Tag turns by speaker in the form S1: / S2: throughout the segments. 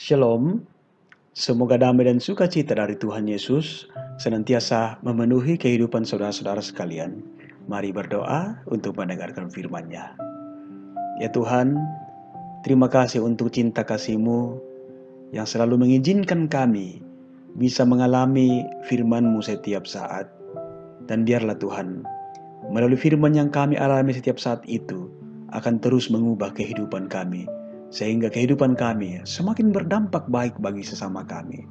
S1: Shalom, semoga damai dan sukacita dari Tuhan Yesus senantiasa memenuhi kehidupan saudara-saudara sekalian. Mari berdoa untuk mendengarkan firman-Nya. Ya Tuhan, terima kasih untuk cinta kasih-Mu yang selalu mengizinkan kami bisa mengalami firman-Mu setiap saat. Dan biarlah Tuhan, melalui firman yang kami alami setiap saat itu akan terus mengubah kehidupan kami, sehingga kehidupan kami semakin berdampak baik bagi sesama kami.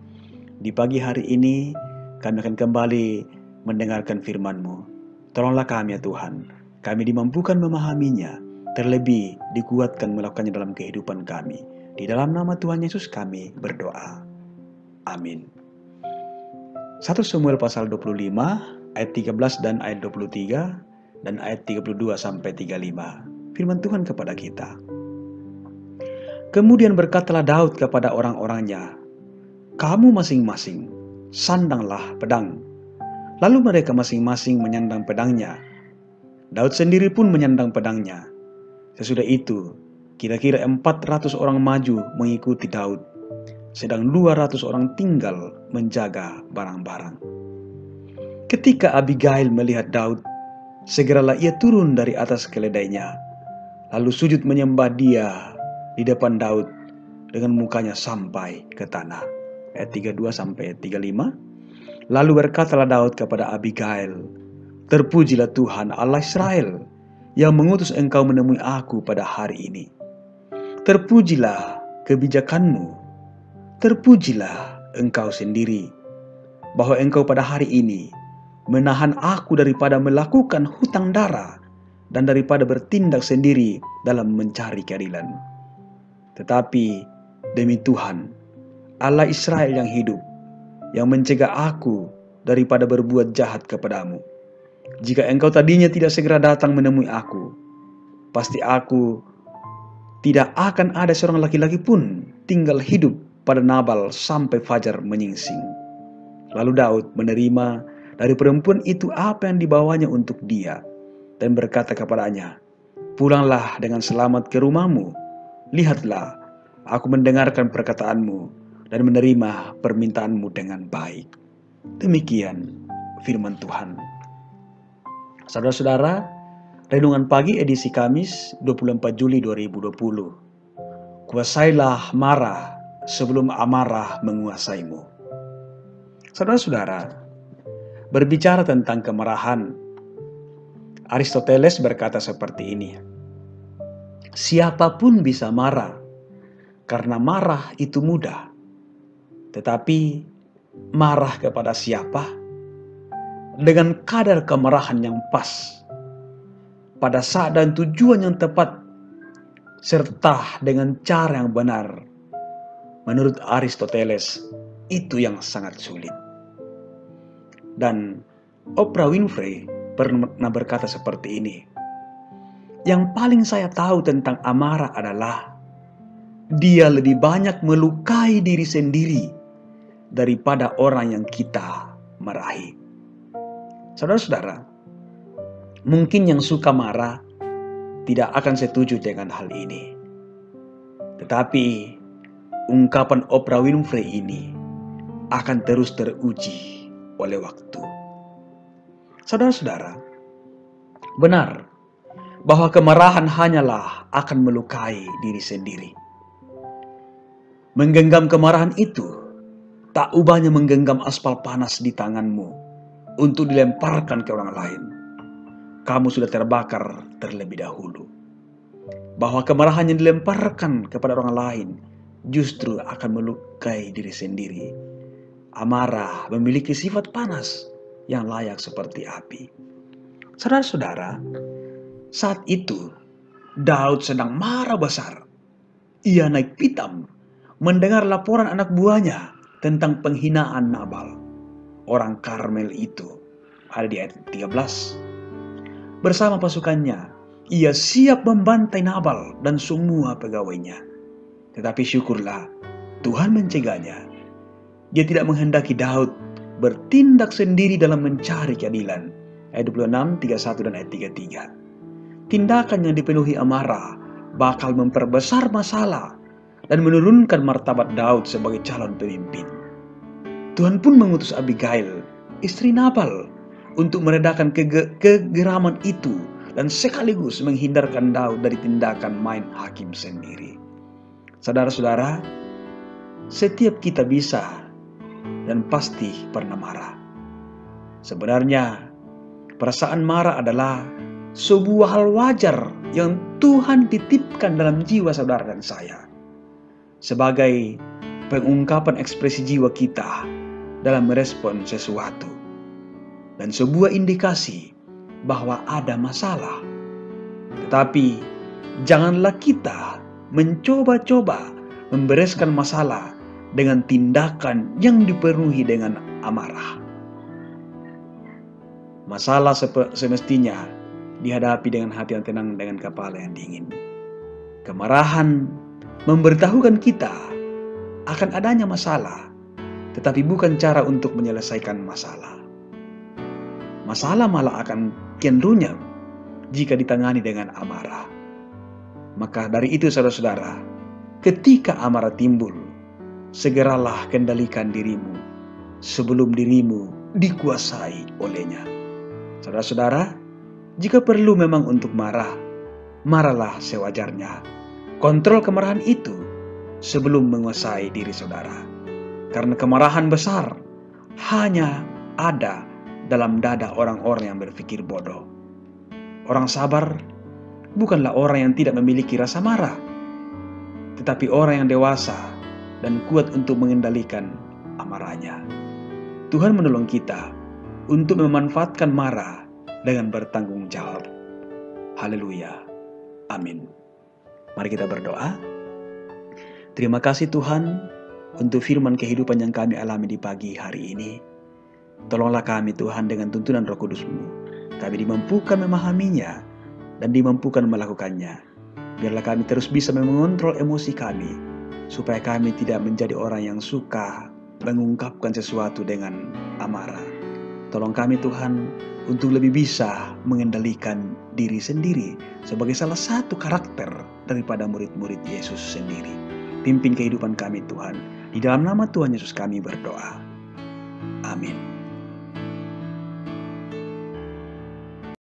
S1: Di pagi hari ini, kami akan kembali mendengarkan firman-Mu. Tolonglah kami ya Tuhan, kami dimampukan memahaminya, terlebih dikuatkan melakukannya dalam kehidupan kami. Di dalam nama Tuhan Yesus kami berdoa. Amin. 1 Samuel pasal 25, ayat 13 dan ayat 23, dan ayat 32 sampai 35. Firman Tuhan kepada kita. Kemudian berkatalah Daud kepada orang-orangnya, "Kamu masing-masing sandanglah pedang." Lalu mereka masing-masing menyandang pedangnya. Daud sendiri pun menyandang pedangnya. Sesudah itu, kira-kira 400 orang maju mengikuti Daud, sedang 200 orang tinggal menjaga barang-barang. Ketika Abigail melihat Daud, segeralah ia turun dari atas keledainya, lalu sujud menyembah dia di depan Daud dengan mukanya sampai ke tanah. Ayat 32 sampai 35. Lalu berkatalah Daud kepada Abigail, "Terpujilah Tuhan Allah Israel yang mengutus engkau menemui aku pada hari ini. Terpujilah kebijakanmu, terpujilah engkau sendiri, bahwa engkau pada hari ini menahan aku daripada melakukan hutang darah dan daripada bertindak sendiri dalam mencari keadilan. Tetapi demi Tuhan, Allah Israel yang hidup, yang mencegah aku daripada berbuat jahat kepadamu. Jika engkau tadinya tidak segera datang menemui aku, pasti aku tidak akan ada seorang laki-laki pun tinggal hidup pada Nabal sampai fajar menyingsing." Lalu Daud menerima dari perempuan itu apa yang dibawanya untuk dia, dan berkata kepadanya, "Pulanglah dengan selamat ke rumahmu. Lihatlah, aku mendengarkan perkataanmu dan menerima permintaanmu dengan baik." Demikian firman Tuhan. Saudara-saudara, renungan pagi edisi Kamis 24 Juli 2020. Kuasailah marah sebelum amarah menguasaimu. Saudara-saudara, berbicara tentang kemarahan, Aristoteles berkata seperti ini, "Siapapun bisa marah, karena marah itu mudah. Tetapi marah kepada siapa? Dengan kadar kemarahan yang pas, pada saat dan tujuan yang tepat, serta dengan cara yang benar. Menurut Aristoteles, itu yang sangat sulit." Dan Oprah Winfrey pernah berkata seperti ini, "Yang paling saya tahu tentang amarah adalah dia lebih banyak melukai diri sendiri daripada orang yang kita marahi." Saudara-saudara, mungkin yang suka marah tidak akan setuju dengan hal ini. Tetapi ungkapan Oprah Winfrey ini akan terus teruji oleh waktu. Saudara-saudara, benar bahwa kemarahan hanyalah akan melukai diri sendiri. Menggenggam kemarahan itu tak ubahnya menggenggam aspal panas di tanganmu untuk dilemparkan ke orang lain. Kamu sudah terbakar terlebih dahulu. Bahwa kemarahan yang dilemparkan kepada orang lain justru akan melukai diri sendiri. Amarah memiliki sifat panas yang layak seperti api. Saudara-saudara, saat itu Daud sedang marah besar. Ia naik pitam mendengar laporan anak buahnya tentang penghinaan Nabal, orang Karmel itu. Ada di ayat 13. Bersama pasukannya, ia siap membantai Nabal dan semua pegawainya. Tetapi syukurlah, Tuhan mencegahnya. Dia tidak menghendaki Daud bertindak sendiri dalam mencari keadilan. Ayat 26, 31 dan ayat 33. Tindakan yang dipenuhi amarah bakal memperbesar masalah dan menurunkan martabat Daud sebagai calon pemimpin. Tuhan pun mengutus Abigail, istri Nabal, untuk meredakan kegeraman itu dan sekaligus menghindarkan Daud dari tindakan main hakim sendiri. Saudara-saudara, setiap kita bisa dan pasti pernah marah. Sebenarnya, perasaan marah adalah sebuah hal wajar yang Tuhan titipkan dalam jiwa saudara dan saya, sebagai pengungkapan ekspresi jiwa kita dalam merespon sesuatu, dan sebuah indikasi bahwa ada masalah. Tetapi janganlah kita mencoba-coba membereskan masalah dengan tindakan yang dipenuhi dengan amarah. Masalah semestinya dihadapi dengan hati yang tenang, dengan kepala yang dingin. Kemarahan memberitahukan kita akan adanya masalah, tetapi bukan cara untuk menyelesaikan masalah. Masalah malah akan kian runyam jika ditangani dengan amarah. Maka dari itu saudara-saudara, ketika amarah timbul, segeralah kendalikan dirimu sebelum dirimu dikuasai olehnya. Saudara-saudara, jika perlu memang untuk marah, marahlah sewajarnya. Kontrol kemarahan itu sebelum menguasai diri saudara. Karena kemarahan besar hanya ada dalam dada orang-orang yang berpikir bodoh. Orang sabar bukanlah orang yang tidak memiliki rasa marah, tetapi orang yang dewasa dan kuat untuk mengendalikan amarahnya. Tuhan menolong kita untuk memanfaatkan marah dengan bertanggung jawab. Haleluya. Amin. Mari kita berdoa. Terima kasih Tuhan untuk firman kehidupan yang kami alami di pagi hari ini. Tolonglah kami Tuhan dengan tuntunan Roh Kudus-Mu. Kami dimampukan memahaminya dan dimampukan melakukannya. Biarlah kami terus bisa mengontrol emosi kami, supaya kami tidak menjadi orang yang suka mengungkapkan sesuatu dengan amarah. Tolong kami Tuhan untuk lebih bisa mengendalikan diri sendiri sebagai salah satu karakter daripada murid-murid Yesus sendiri. Pimpin kehidupan kami Tuhan. Di dalam nama Tuhan Yesus kami berdoa. Amin.